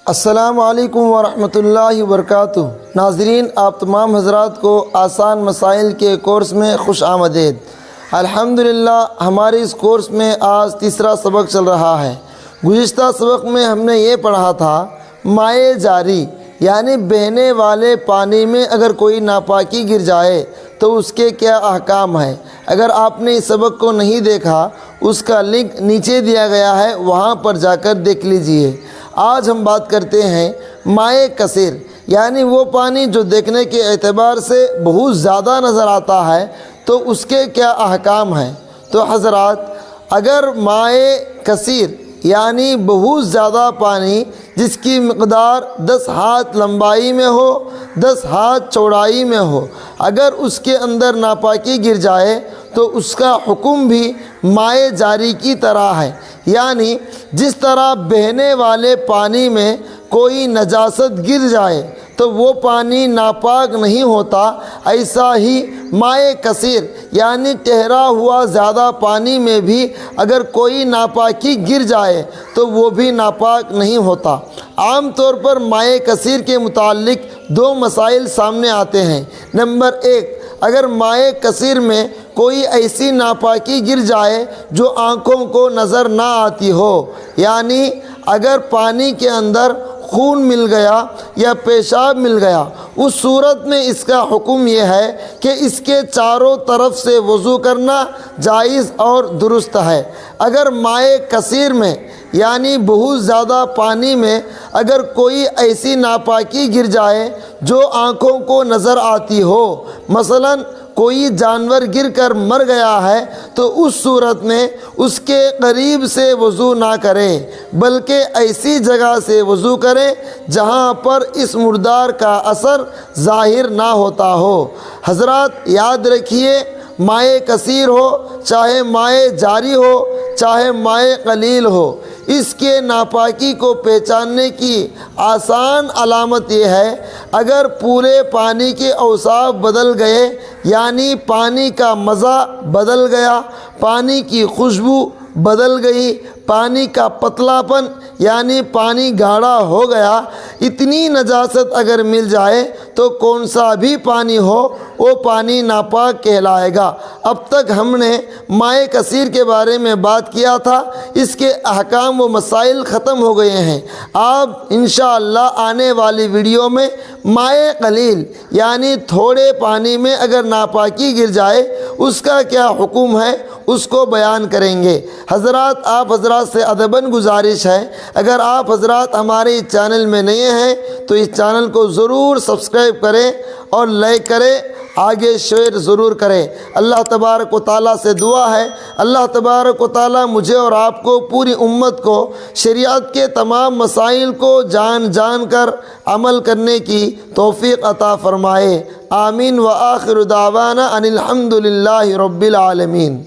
السلام علیکم ورحمۃ اللہ وبرکاتہ۔ ناظرین، آپ تمام حضرات کو آسان مسائل کے کورس میں خوش آمدید۔ الحمدللہ ہمارے اس کورس میں آج تیسرا سبق چل رہا ہے۔ گزشتہ سبق میں ہم نے یہ پڑھا تھا مائع جاری یعنی بہنے والے پانی میں اگر کوئی ناپاکی گر جائے تو اس کے کیا احکام ہیں۔ اگر آپ نے اس سبق کو نہیں دیکھا اس کا لنک نیچے دیا گیا ہے، وہاں پر جا کر دیکھ لیجئے۔ آج ہم بات کرتے ہیں مائع کثیر یعنی وہ پانی جو دیکھنے کے اعتبار سے بہت زیادہ نظر آتا ہے تو اس کے کیا احکام ہیں۔ تو حضرات، اگر مائع کثیر یعنی بہت زیادہ پانی جس کی مقدار 10 ہاتھ لمبائی میں ہو، 10 ہاتھ چوڑائی میں ہو، اگر اس کے اندر ناپاکی گر جائے تو اس کا حکم بھی مائع جاری کی طرح ہے، یعنی جس طرح بہنے والے پانی میں کوئی نجاست گر جائے تو وہ پانی ناپاک نہیں ہوتا، ایسا ہی مائع کثیر یعنی ٹھہرا ہوا زیادہ پانی میں بھی اگر کوئی ناپاکی گر جائے تو وہ بھی ناپاک نہیں ہوتا۔ عام طور پر مائع کثیر کے متعلق 2 مسائل سامنے آتے ہیں۔ نمبر 1، اگر مائع کثیر میں کوئی ایسی ناپاکی گر جائے جو آنکھوں کو نظر نہ آتی ہو، یعنی اگر پانی کے اندر خون مل گیا یا پیشاب مل گیا، اس صورت میں اس کا حکم یہ ہے کہ اس کے چاروں طرف سے وضو کرنا جائز اور درست ہے۔ اگر مائع کثیر میں یعنی بہت زیادہ پانی میں اگر کوئی ایسی ناپاکی گر جائے جو آنکھوں کو نظر آتی ہو، مثلاً کوئی جانور گر کر مر گیا ہے، تو اس صورت میں اس کے قریب سے وضو نہ کرے بلکہ ایسی جگہ سے وضو کرے جہاں پر اس مردار کا اثر ظاہر نہ ہوتا ہو۔ حضرات یاد رکھیے، مائع کثیر ہو چاہے مائع جاری ہو چاہے مائع قلیل ہو، اس کے ناپاکی کو پہچاننے کی آسان علامت یہ ہے، اگر پورے پانی کے اوصاف بدل گئے یعنی پانی کا مزہ بدل گیا، پانی کی خوشبو بدل گئی، پانی کا پتلا پن یعنی پانی گاڑھا ہو گیا، اتنی نجاست اگر مل جائے تو کون سا بھی پانی ہو وہ پانی ناپاک کہلائے گا۔ اب تک ہم نے مائع کثیر کے بارے میں بات کیا تھا، اس کے احکام و مسائل ختم ہو گئے ہیں۔ آپ انشاءاللہ آنے والی ویڈیو میں مائع قلیل یعنی تھوڑے پانی میں اگر ناپاکی گر جائے اس کا کیا حکم ہے اس کو بیان کریں گے۔ حضرات، آپ حضرات سے ادباً گزارش ہے، اگر آپ حضرات ہمارے اس چینل میں نئے ہیں تو اس چینل کو ضرور سبسکرائب کریں اور لائک کریں، آگے شیئر ضرور کریں۔ اللہ تبارک و تعالیٰ سے دعا ہے، اللہ تبارک و تعالیٰ مجھے اور آپ کو، پوری امت کو، شریعت کے تمام مسائل کو جان کر عمل کرنے کی توفیق عطا فرمائے۔ آمین۔ وآخر دعوانا ان الحمد للہ رب العالمین۔